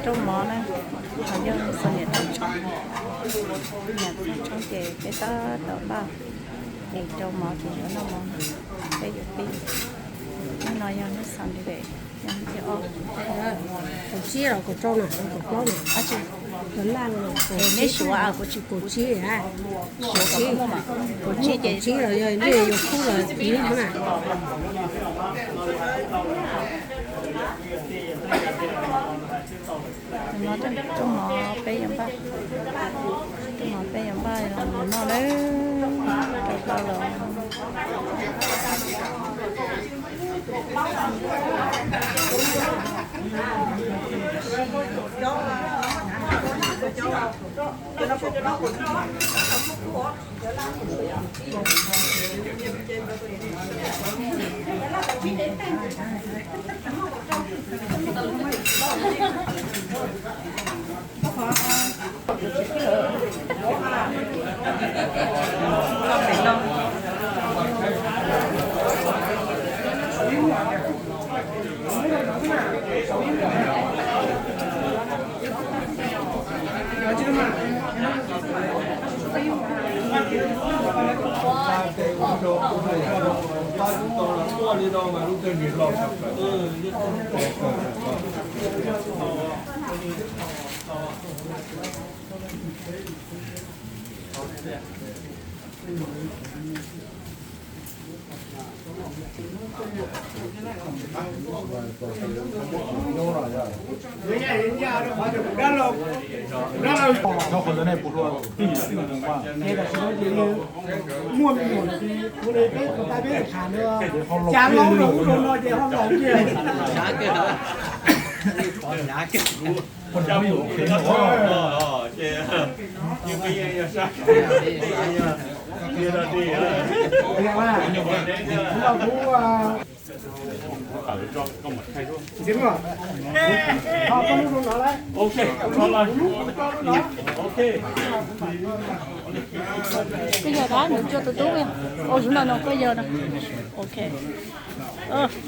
trong mỏ này họ dân sản nghiệp trong nhà trong cái đó đó bao thì trong mỏ thì nó mỏ cái gì nó nói nó sản đi về nó chỉ ô cổ chia rồi cổ trâu này cổ trâu này à chị lớn lan rồi nếu sủa à cổ chia à cổ chia rồi đây là khu là tí thế này nó trong mỏ bé giống ba trong mỏ bé giống ba nó đấy cao rồi nó còn này bút luôn đây là số gì mua một cái đây cái người ta biết khả nữa chả mong đủ rồi nó chỉ không lòng kia giá kia đó giá kia con cháu hiểu cái đó nhưng bây giờ sao kia là đi nghe mà chúng ta cũng ở cho con mặt khay luôn dính rồi họ có lúc nó đấy ok con lại ok cái giờ đó nữa cho tụi tú em ôi chúng nó có giờ nè ok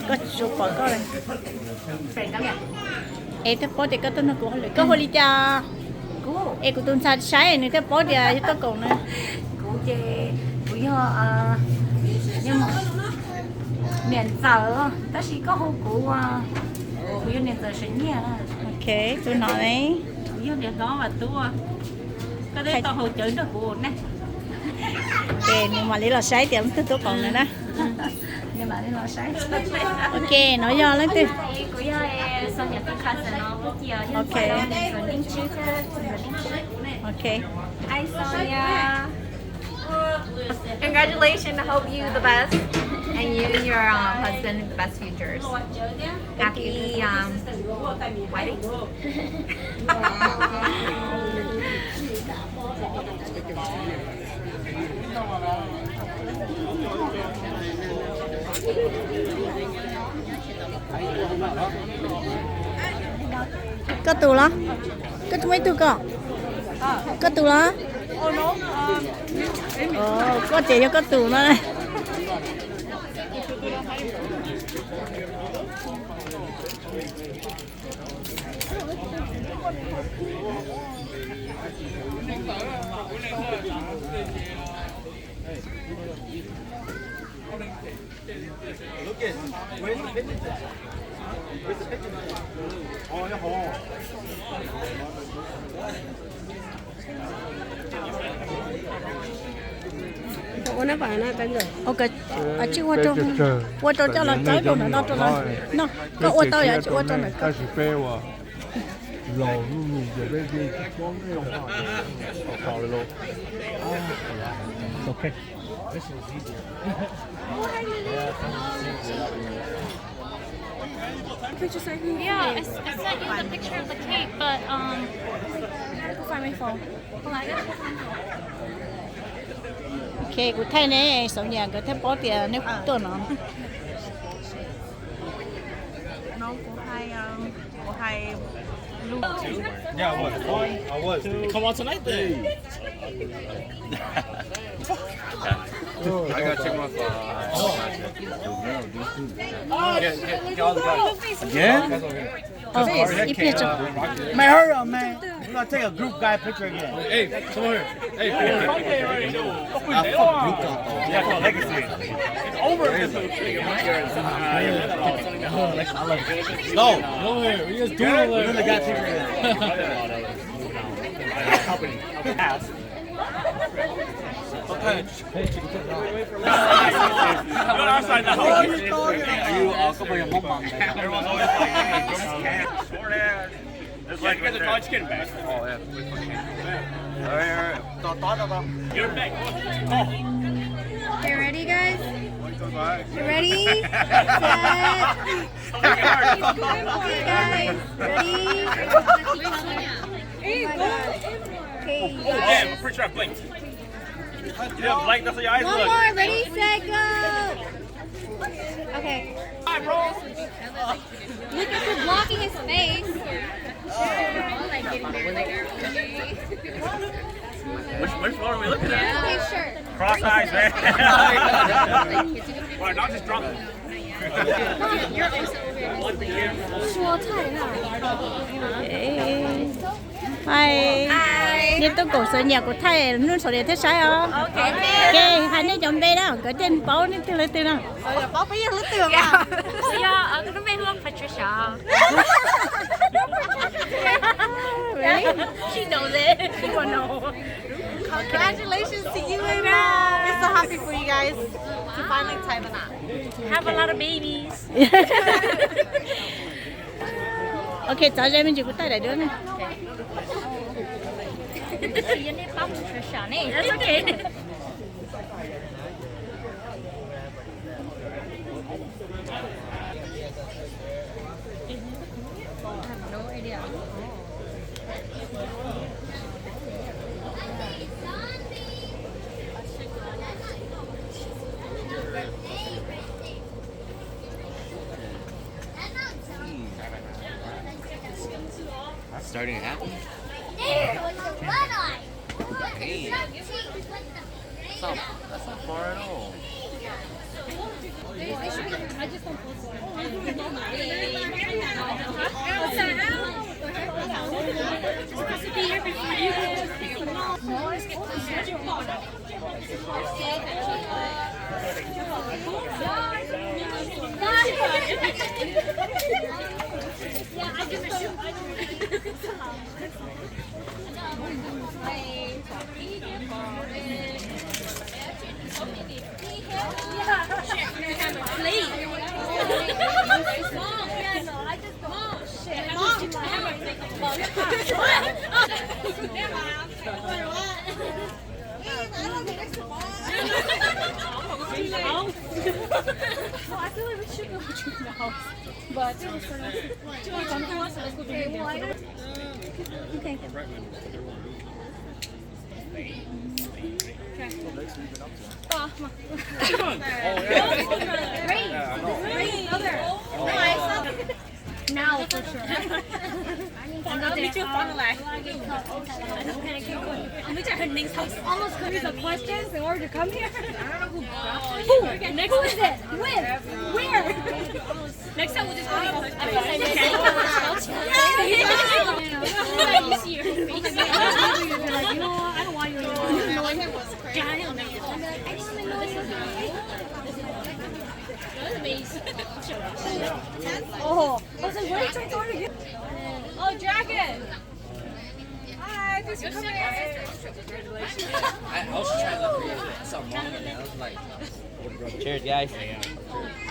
có chụp bỏ coi này em thấy bỏ thì có tên nó cũng hơi có hơi đi cha em cũng tuân sa sai này thấy bỏ thì tôi còn nữa cũng chơi bây giờ nhưng mà miền giờ ta chỉ có hộp của bây giờ miền giờ sinh nhẹ là ok tôi nói đấy bây giờ miền đó và tôi cái đấy tao hỗ trợ được của này ok nhưng mà lý là sai thì tôi còn nữa nè nhưng mà nó sai ok nói do lấy đi của giờ sau nhà tôi khai sinh nó có chia ok rồi linh chữ ok hi Sonia congratulations. I hope you the best and you and your husband the best futures. Happy wedding. có tù đó có mấy tù có tù đó có chị cho có tù nó đây Ủa nó phải là cái gì? ok à chứ qua trong cho là trái đồ nó cho là nó có qua tao vậy qua trong này có lò luôn giờ đây đi con cái lò khảo lò ok Yeah, I sent you the picture of the cake, but I gotta find my phone. Hold on, I gotta find my phone. ok của thay này sống nhà cái thay bỏ tiền nếu tôi nó của hai luôn. yeah I was come on tonight then I gotta check my phone. Again? 哦，一片钟。 Man, hurry up, man. We're gonna take a group guy picture again. Hey, come over here. Hey, come here. Yeah, for legacy. It's over. Go. Go here. We just do it over We're gonna there. get picture again. Company. Okay. You're outside now. Are you couple your mom? Everyone's always like, short hair. Just like you guys are college kid back. Oh yeah. Alright. Thought about. You're back. Okay, ready, guys? You ready? Set. Okay, guys. Ready? Okay. Yeah, I'm pretty sure I blinked. You didn't blink, that's how your eyes One look. more. Ready, set, go. Okay. Alright, bro. Lucas is blocking his face. Which one are we looking at? Okay, sure. Cross eyes, man. Well, not just drunk. 说太烂。Hi. Đi tôi cổ sợi nhà của thầy luôn sợi để thế sai không? Ok. Hai đứa chồng bé đó, cái trên bao đi từ từ nào. Bác bây giờ lướt tường à? Yeah, I'm gonna make her Patricia. She knows it. She will know. Congratulations to you and Mom. We're so happy for you guys to finally tie the knot. Have a lot of babies. Ok, cháu ra mình chỉ có tay lại đứa này. Chị nên tóc Patricia này. That's okay. Starting to happen? Hey. That's not far at all. Now for sure. I'm not too far away. Almost could the questions in order to come here. I don't know who. Next, who is it? When? Where? Next time we'll just go. You see your face. Like, you know what? I don't want you anymore. Yeah, I don't know. I just know this is amazing. Oh, I was like, what are you trying to do? Oh, Dragon! Hi, thanks for coming. I was trying to look for you. I saw mom and I was like, cheers, guys.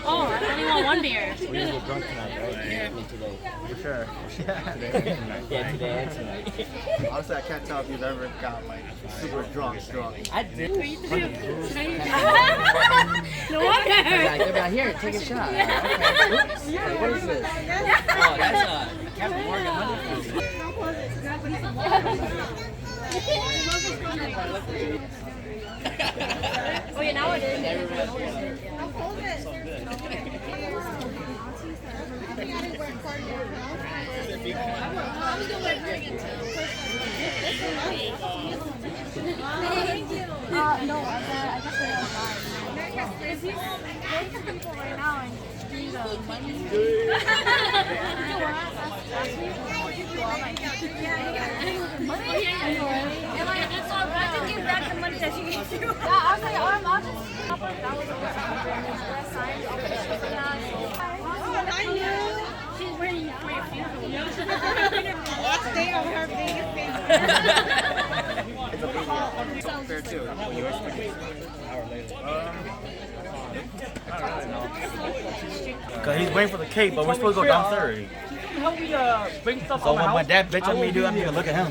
Oh, I only want one beer. We're gonna get drunk tonight, right? Yeah. Me today. For sure. Yeah, today and tonight. Honestly, I can't tell if you've ever got like super drunk. I did. No wonder. They're like, here, take a shot. Okay. Oops. Like, what is this? Oh, that's Captain Morgan honey food. Oh yeah, now it is. No, I guess they're online. There's people right now, and give back the money that she gave you. Yeah, I'll say, I'll just. That was a sign. She's wearing for your funeral. Last day of her biggest Fair too. Yours would be an hour later. Cause he's waiting for the cake, but we're supposed to go downstairs. Help me bring stuff So when my dad bitch on me, dude, I'm gonna look at him.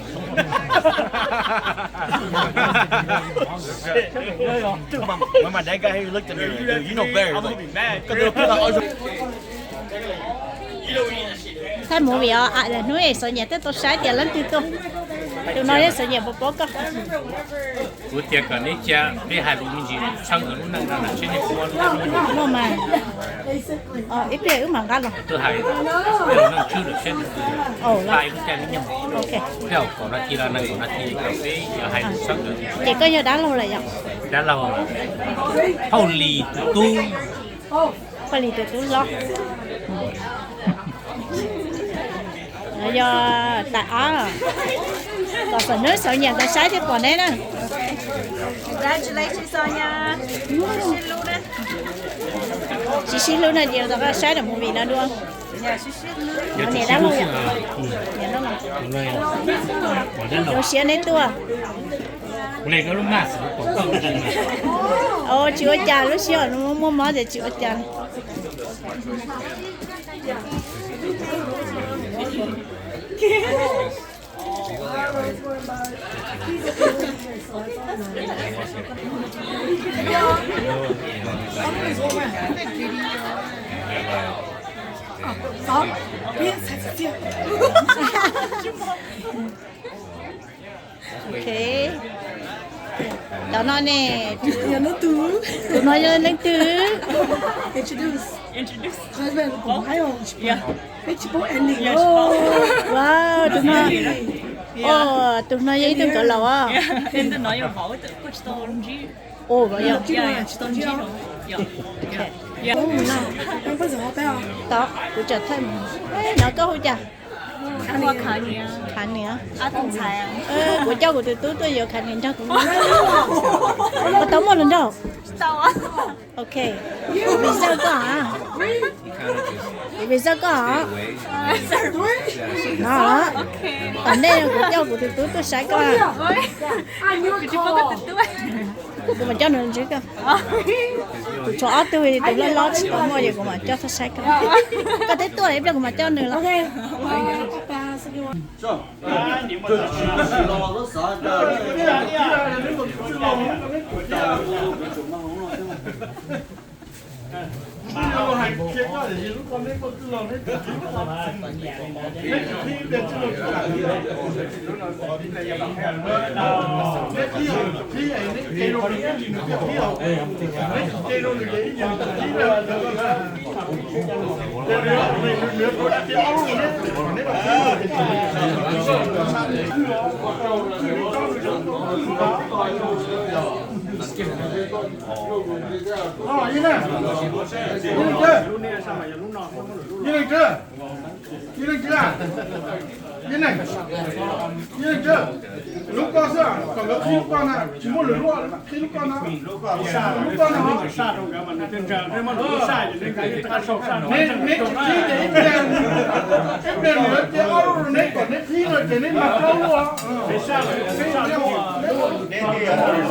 When my dad got here, he looked at me. Dude, you know better. I'm gonna be mad. Thay mua bì à là nuôi sợ nhà tới tôi sai tiền lắm từ tôi. Tôi nói sợ nhà bố có. Tôi tiếc cái này cha, cái hai lũ mình chỉ sang cái lũ năng năng trên này qua lũ. Mua mà. Ít bề mà gắt rồi. Tôi hai, cái lũ năng chưa được xem. Hai lũ cha mình nhầm. Ok. Theo còn là kia là năng còn là kia cái hai lũ sang được. Chị có nhớ đá lâu rồi vậy? Đã lâu rồi. Hậu lì tu. Phải lì tụi tôi lo. Do tại còn phải nói sợ nhà ta sai thì còn đấy đó. Congratulations, Sonia. Chị xin luôn này nhiều tao sai được một vị nào đúng không? Giờ này đã luôn rồi. Yo xin đấy tua. Này cái lúc mà chưa cha lúc xưa nó mua món để chưa cha. Ok. Đó nói nè. Tụi nói lên từ. Introduce. Husband, yeah. Wow, tụi nó. Tụi nó vậy tụi cỡ lầu á. Tên tôi nói vauv tự कुछ तो जी. Vậy à? Dạ. Đó, của chợ thêm. Nó có hôi chà. Mua khăn nha. Khăn nè. Thông thái à. Của cháu của tôi giờ khăn nè cháu cũng. Có tống một lần đâu. Sao á? Ok. Vì sao có hả? Vì sao có hả? Đó. Ở đây của cháu của tôi sai có à. Của mà cháu nữa chứ cơ. Của chó tôi lo chỉ có mua gì của mà cháu sai cơ. Có tới tuổi em cho của mà cháu nữa là. Lúc con sao? Còn lúc khi lúc con nào? Chỉ một lần luôn. Khi lúc con nào? Lúc con nào? Sa rồi cả mình trên trời. Nếu mà nó sai thì cái ta sâu sa. Nên khi để em đèn nữa, cái áo rồi nên còn nên khi rồi thì nên mặc đâu luôn. Sa rồi.